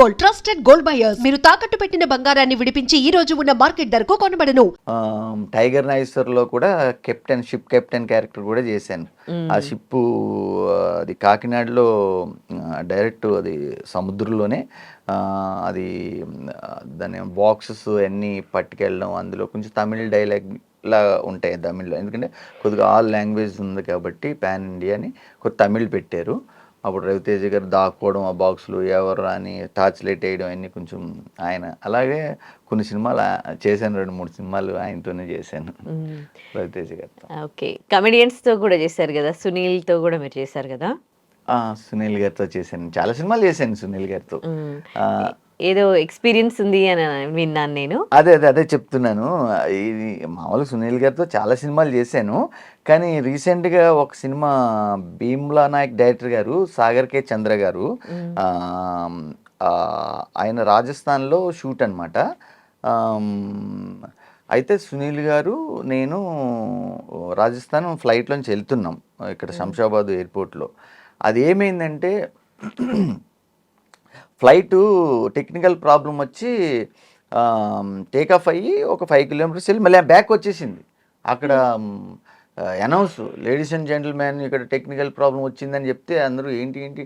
Gold, trusted gold buyers. మీరు తాకట్టు పెట్టిన బంగారాన్ని విడిపించి ఈ రోజు ఉన్న మార్కెట్ ధరకు కొనబడను. టైగర్ నైసర్లో కూడా షిప్ కెప్టెన్ క్యారెక్టర్ కూడా చేశాను. ఆ షిప్ అది కాకినాడలో డైరెక్ట్ అది సముద్రంలోనే అది దాని బాక్సెస్ అన్నీ పట్టుకెళ్ళడం, అందులో కొంచెం తమిళ డైలాగ్ లా ఉంటాయి తమిళ్లో, ఎందుకంటే కొద్దిగా ఆల్ లాంగ్వేజ్ ఉంది కాబట్టి పాన్ ఇండియా అని కొద్ది తమిళ్ పెట్టారు. అప్పుడు రవితేజ గారు దాక్కోవడం ఆ బాక్సులు ఎవరు అని టార్చ్ లైట్ వేయడం అన్నీ కొంచెం ఆయన అలాగే కొన్ని సినిమాలు చేశాను, 2-3 సినిమాలు ఆయనతోనే చేశాను రవితేజ గారితో. ఓకే, కమెడియన్స్తో కూడా చేశారు కదా, సునీల్తో కూడా మీరు చేశారు కదా? సునీల్ గారితో చేశాను, చాలా సినిమాలు చేశాను సునీల్ గారితో. ఏదో ఎక్స్పీరియన్స్ ఉంది అని విన్నాను నేను. అదే చెప్తున్నాను. ఇది మామూలుగా సునీల్ గారితో చాలా సినిమాలు చేశాను, కానీ రీసెంట్గా ఒక సినిమా భీమ్లా నాయక్ డైరెక్టర్ గారు సాగర్ కే చంద్ర గారు, ఆయన రాజస్థాన్లో షూట్ అనమాట. అయితే సునీల్ గారు నేను రాజస్థాన్ ఫ్లైట్లోంచి వెళ్తున్నాం ఇక్కడ శంషాబాద్ ఎయిర్పోర్ట్లో. అది ఏమైందంటే ఫ్లైటు టెక్నికల్ ప్రాబ్లం వచ్చి టేకాఫ్ అయ్యి ఒక 5 కిలోమీటర్స్ వెళ్ళి మళ్ళీ బ్యాక్ వచ్చేసింది. అక్కడ అనౌన్స్, లేడీస్ అండ్ జెంటిల్మెన్ ఇక్కడ టెక్నికల్ ప్రాబ్లం వచ్చిందని చెప్తే అందరూ ఏంటి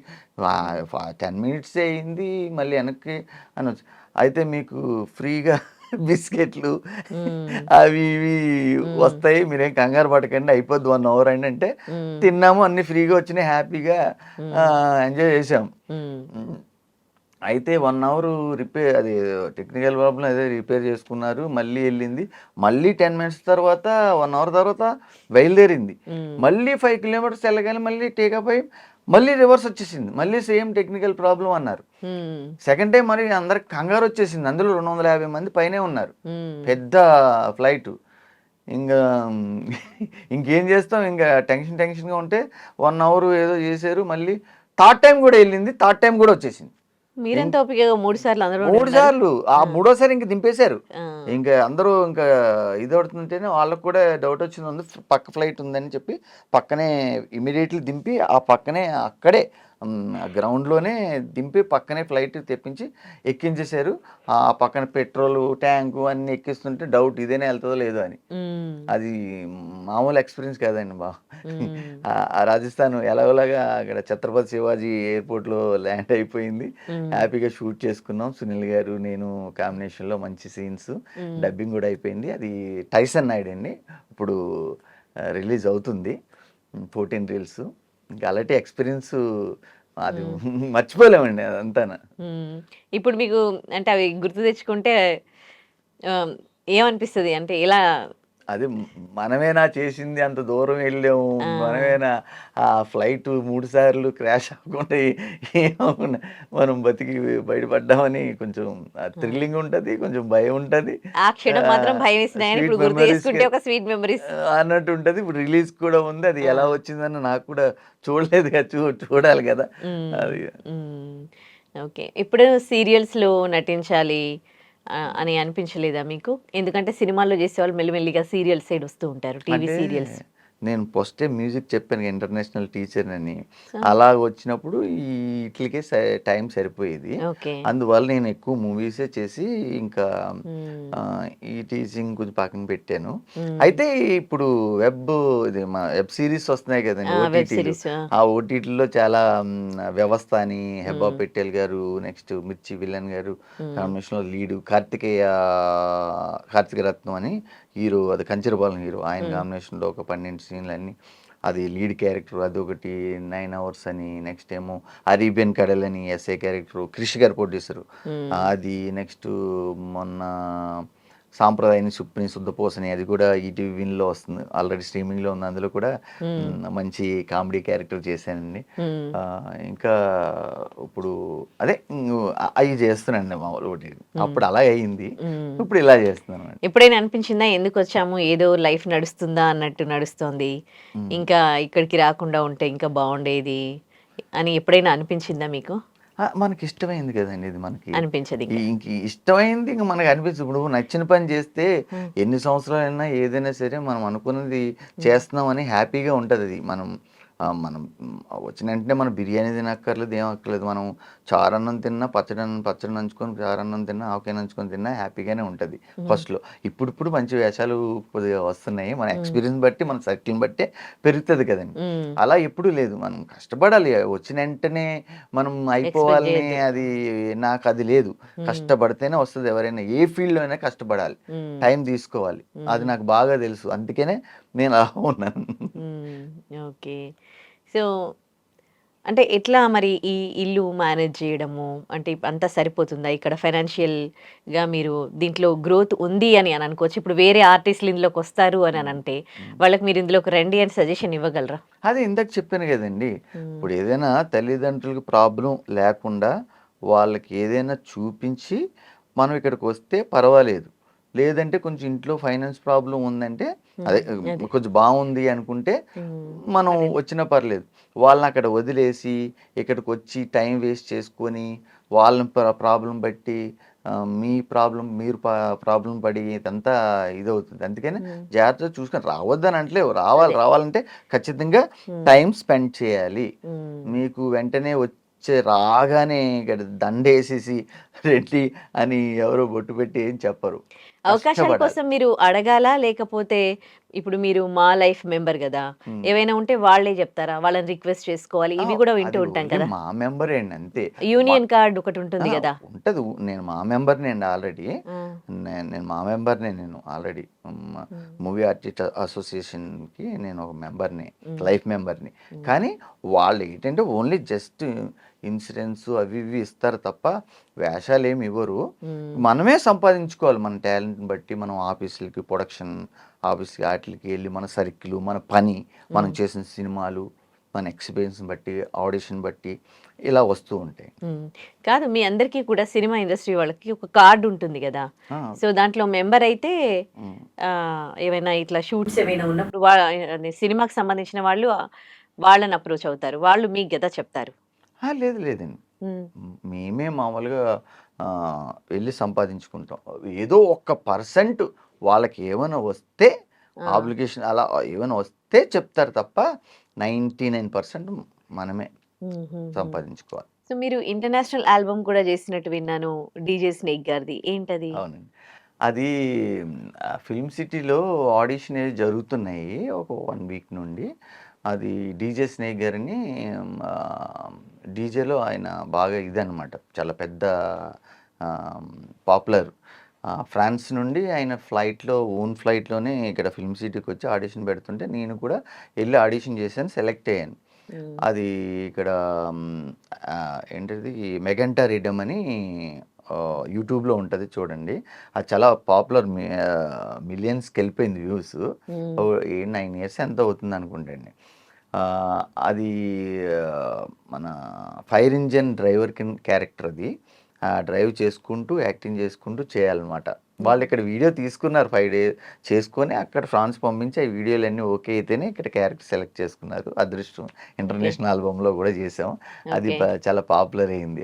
10 మినిట్సే అయింది మళ్ళీ వెనక్కి అనౌన్స్. అయితే మీకు ఫ్రీగా బిస్కెట్లు అవి ఇవి వస్తాయి, మీరేం కంగారు పడకండి, అయిపోద్ది 1 అవర్ అని అంటే తిన్నాము, అన్ని ఫ్రీగా వచ్చినాయి, హ్యాపీగా ఎంజాయ్ చేసాం. అయితే 1 అవర్ అది టెక్నికల్ ప్రాబ్లం అదే రిపేర్ చేసుకున్నారు, మళ్ళీ వెళ్ళింది. మళ్ళీ 10 మినిట్స్ తర్వాత 1 అవర్ తర్వాత బయలుదేరింది. మళ్ళీ 5 కిలోమీటర్స్ వెళ్ళగానే మళ్ళీ టేకప్ అయ్యి మళ్ళీ రివర్స్ వచ్చేసింది, మళ్ళీ సేమ్ టెక్నికల్ ప్రాబ్లం అన్నారు. సెకండ్ టైం మరి అందరికి కంగారు వచ్చేసింది, అందులో 250 మంది పైనే ఉన్నారు, పెద్ద ఫ్లైట్. ఇంకేం చేస్తాం, ఇంకా టెన్షన్గా ఉంటే 1 అవర్ ఏదో చేశారు. మళ్ళీ థర్డ్ టైం కూడా వెళ్ళింది, థర్డ్ టైం కూడా వచ్చేసింది. మీరెంత ఓపికగా 3 సార్లు ఆ 3వసారి ఇంక దింపేశారు. ఇంకా అందరూ ఇంకా ఇది అవుతుంటేనే వాళ్ళకు కూడా డౌట్ వచ్చింది, పక్క ఫ్లైట్ ఉందని చెప్పి పక్కనే ఇమీడియట్లీ దింపి ఆ పక్కనే అక్కడే గ్రౌండ్లోనే దింపి పక్కనే ఫ్లైట్ తెప్పించి ఎక్కించేశారు. ఆ పక్కన పెట్రోల్ ట్యాంకు అన్ని ఎక్కిస్తుంటే డౌట్ ఇదేనే వెళ్తుందో లేదో అని. అది మామూలు ఎక్స్పీరియన్స్ కాదండి బా. ఆ రాజస్థాన్ ఎలాగోలాగా అక్కడ ఛత్రపతి శివాజీ ఎయిర్పోర్ట్లో ల్యాండ్ అయిపోయింది, హ్యాపీగా షూట్ చేసుకున్నాం. సునీల్ గారు నేను కాంబినేషన్లో మంచి సీన్స్, డబ్బింగ్ కూడా అయిపోయింది. అది టైసన్ నాయుడు అండి, ఇప్పుడు రిలీజ్ అవుతుంది 14 రీల్స్. ఇంకా అలాంటి ఎక్స్పీరియన్స్ అది మర్చిపోలేమండి అదంతా. ఇప్పుడు మీకు అంటే అవి గుర్తు తెచ్చుకుంటే ఏమనిపిస్తుంది, అంటే ఎలా? అది మనమేనా చేసింది, అంత దూరం వెళ్ళాము, మనమేనా ఆ ఫ్లైట్ 3 సార్లు క్రాష్ అవ్వకుండా ఏమవుకుండా మనం బతికి బయటపడ్డామని కొంచెం థ్రిల్లింగ్ ఉంటుంది, కొంచెం భయం ఉంటుంది, అన్నట్టు ఉంటుంది. ఇప్పుడు రిలీజ్ కూడా ఉంది, అది ఎలా వచ్చిందని నాకు కూడా చూడలేదు కదా, చూడాలి కదా అది. ఓకే, ఇప్పుడు సీరియల్స్లో నటించాలి అని అనిపించలేదా మీకు? ఎందుకంటే సినిమాల్లో చేసేవాళ్ళు మెల్లిమెల్లిగా సీరియల్ సైడ్ వస్తూ ఉంటారు, టీవీ సీరియల్స్. నేను ఫస్టే మ్యూజిక్ చెప్పాను ఇంటర్నేషనల్ టీచర్ అని, అలా వచ్చినప్పుడు వీటికే టైం సరిపోయేది. అందువల్ల నేను ఎక్కువ మూవీసే చేసి ఇంకా ఈ టీచింగ్ కొంచెం పక్కన పెట్టాను. అయితే ఇప్పుడు వెబ్ సిరీస్ వస్తున్నాయి కదండి ఓటీటీలు, ఆ ఓటీటీలో చాలా వ్యవస్థ అని హెబ్బా పెట్టేల్ గారు, నెక్స్ట్ మిర్చి విలన్ గారు కాంబినేషన్లో లీడు, కార్తిక రత్నం అని హీరో, అది కంచరపాలెం హీరో, ఆయన కాంబినేషన్లో ఒక 12 సీన్లు అన్నీ, అది లీడ్ క్యారెక్టర్ అదొకటి 9 అవర్స్ అని. నెక్స్ట్ ఏమో అరేబియన్ కడల్ అని ఎస్ఏ క్యారెక్టర్, క్రిష్ గారు ప్రొడ్యూసరు, అది. నెక్స్ట్ మొన్న సాంప్రదాయాన్ని సుప్ని శుద్ధపోసని, అది కూడా ఈటీవీ విన్లో వస్తుంది, ఆల్రెడీ స్ట్రీమింగ్లో ఉంది, అందులో కూడా మంచి కామెడీ క్యారెక్టర్ చేశానండి. ఇంకా ఇప్పుడు అదే అవి చేస్తున్నానండి మామూలు ఒకటి, అప్పుడు అలా అయింది, ఇప్పుడు ఇలా చేస్తున్నాను. ఎప్పుడైనా అనిపించిందా ఎందుకు వచ్చాము, ఏదో లైఫ్ నడుస్తుందా అన్నట్టు నడుస్తుంది, ఇంకా ఇక్కడికి రాకుండా ఉంటే ఇంకా బాగుండేది అని ఎప్పుడైనా అనిపించిందా మీకు? మనకి ఇష్టమైంది కదండి ఇది, మనకి అనిపించదు, ఇంక ఇష్టమైంది ఇంకా మనకు అనిపించదు. ఇప్పుడు నచ్చిన పని చేస్తే ఎన్ని సంవత్సరాలైనా ఏదైనా సరే మనం అనుకున్నది చేస్తున్నామని హ్యాపీగా ఉంటుంది. అది మనం మనం వచ్చిన వెంటనే మనం బిర్యానీ తినక్కర్లేదు, ఏం అక్కర్లేదు. మనం చారన్నం తిన్నా, పచ్చడి నంచుకొని చారన్నం తిన్నా, ఆవకాయ నంచుకొని తిన్నా హ్యాపీగానే ఉంటుంది ఫస్ట్లో. ఇప్పుడు మంచి వేషాలు కొద్దిగా వస్తున్నాయి. మన ఎక్స్పీరియన్స్ బట్టి, మన సర్కిల్ని బట్టే పెరుగుతుంది కదండి. అలా ఎప్పుడూ లేదు. మనం కష్టపడాలి. వచ్చిన వెంటనే మనం అయిపోవాలని చేయొద్దు. అది నాకు అది లేదు. కష్టపడితేనే వస్తుంది. ఎవరైనా ఏ ఫీల్డ్లో అయినా కష్టపడాలి, టైం తీసుకోవాలి. అది నాకు బాగా తెలుసు. అందుకనే నేను అలా ఉన్నాను. ఓకే. సో అంటే ఎట్లా మరి ఈ ఇల్లు మేనేజ్ చేయడము అంటే అంతా సరిపోతుందా? ఇక్కడ ఫైనాన్షియల్‌గా మీరు దీంట్లో గ్రోత్ ఉంది అని అనుకోవచ్చు. ఇప్పుడు వేరే ఆర్టిస్టులు ఇందులోకి వస్తారు అని అంటే వాళ్ళకి మీరు ఇందులోకి రండి అని సజెషన్ ఇవ్వగలరా? అదే ఇందాక చెప్పాను కదండి. హ్మ్. ఇప్పుడు ఏదైనా తల్లిదండ్రులకి ప్రాబ్లం లేకుండా వాళ్ళకి ఏదైనా చూపించి మనం ఇక్కడికి వస్తే పర్వాలేదు. లేదంటే కొంచెం ఇంట్లో ఫైనాన్స్ ప్రాబ్లం ఉందంటే అదే అదే. కొంచెం బాగుంది అనుకుంటే హ్మ్. మనం అదే. వచ్చినా పర్లేదు. వాళ్ళని అక్కడ వదిలేసి ఇక్కడికి వచ్చి టైం వేస్ట్ చేసుకొని వాళ్ళని ప్రాబ్లం బట్టి మీ ప్రాబ్లం మీరు ప్రాబ్లం పడి ఇదంతా ఇదవుతుంది. అందుకని జాగ్రత్తగా చూసుకొని రావద్దని అంటలేవు. అదే. రావాలంటే ఖచ్చితంగా టైం స్పెండ్ చేయాలి. మీకు వెంటనే రాగానే ఇక్కడ దండేసేసి రెడ్డి అని ఎవరో బొట్టు పెట్టి ఏం చెప్పరు. అవకాశాల కష్టపడాలి. కోసం మీరు అడగాలా? లేకపోతే ఇప్పుడు మీరు మా లైఫ్ మెంబర్ గదా! హ్మ్. ఏవైనా ఉంటే వాళ్ళే జెప్తారా? వాళ్ళని రిక్వెస్ట్ చేసుకోవాలి. ఇవి గూడా వింటూ అది ఉంటాం ఓన్లీ కదా! మా మెంబరే అండి అంతే. యూనియన్ కార్డ్ ఒకటుంటుంది గదా! ఉంటది. నేను మా మెంబర్‌నే అండి ఆల్రెడీ. ఆ! నేను మా మెంబర్‌నే నేను ఆల్రెడీ. మూవీ ఆర్టిస్ట్ అసోసియేషన్‌కి నేను ఒక మెంబర్‌ని. లైఫ్ మెంబర్‌ని. కానీ వాళ్ళు ఏంటంటే ఓన్లీ జస్ట్ ఇన్సూరెన్స్ అవి ఇవి ఇస్తారు తప్ప వేషాలేమి ఇవ్వరు. మనమే సంపాదించుకోవాలి మన టాలెంట్‌ని బట్టి. మనం ఆఫీసులకి, ప్రొడక్షన్ ఆఫీస్‌కి ఆటిలకి వెళ్ళి మన సర్కిల్, మన పని, మనం చేసిన సినిమాలు, మన ఎక్స్‌పీరియన్స్‌ని బట్టి, ఆడిషన్ బట్టి ఇలా వస్తూ ఉంటాయి. కాదు మీ అందరికీ కూడా సినిమా ఇండస్ట్రీ వాళ్ళకి ఒక కార్డ్ ఉంటుంది గదా! ఆ! సో, దాంట్లో మెంబర్ అయితే హ్మ్. ఏవైనా ఇట్లా షూట్స్ ఏవైనా ఉన్నప్పుడు అదే సినిమాకి సంబంధించిన వాళ్ళు వాళ్ళని అప్రోచ్ అవుతారు. వాళ్ళు మీకు గదా చెప్తారు. లేదు లేదండి. హ్మ్. మేమే మామూలుగా వెళ్లి సంపాదించుకుంటాం. ఏదో ఒక్క పర్సెంట్ వాళ్ళకి ఏమైనా వస్తే ఆ! అప్లికేషన్ అలా ఏమైనా వస్తే చెప్తారు తప్ప 99% మనమే హుహుహు. సంపాదించుకోవాలి. సో, మీరు ఇంటర్నేషనల్ ఆల్బమ్ కూడా చేసినట్టు విన్నాను. 'డీజే స్నేక్' గారిది. ఏంటది? అవునండి. అది ఫిల్మ్ సిటీలో ఆడిషన్ జరుగుతున్నాయి. ఒక 1 వీక్ నుండి. అది డీజే స్నేక్ గారని డీజేలో ఆయన బాగా ఇదనమాట. చాలా పెద్ద ఆహ్, పాపులర్. ఫ్రాన్స్ నుండి ఆయన ఓన్ ఫ్లైట్‌లోనే ఇక్కడ ఫిల్మ్ సిటీకొచ్చి ఆడిషన్ పెడుతుంటే నేను కూడా ఎళ్లి ఆడిషన్ చేశాను. సెలెక్ట్ అయ్యాను. హ్మ్. అది ఇక్కడ ఏంటిది మెగంటా రిడమ్ అని యూట్యూబ్‌లో ఉంటది చూడండి. అది చాలా పాపులర్ మిలియన్స్‌కెళ్ళిపోయింది వ్యూస్. హ్మ్. 9 ఇయర్స్ ఎంతో అవుతుందనుకుంటండి. అది మన ఫైర్ ఇంజిన్ డ్రైవర్ క్యారెక్టర్ అది. డ్రైవ్ చేసుకుంటూ, యాక్టింగ్ చేసుకుంటూ చేయాలనమాట. వాళ్ళిక్కడ వీడియో తీసుకున్నారు 5 చేసుకొని అక్కడ ఫ్రాన్స్ పంపించి ఆ వీడియోలన్నీ ఓకే అయితేనే ఇక్కడ క్యారెక్టర్ సెలెక్ట్ చేసుకున్నారు. అదృష్టం ఓకే. ఇంటర్నేషనల్ ఆల్బమ్‌లో గూడా చేసాం. అది ఓకే. చాలా పాపులర్ అయింది.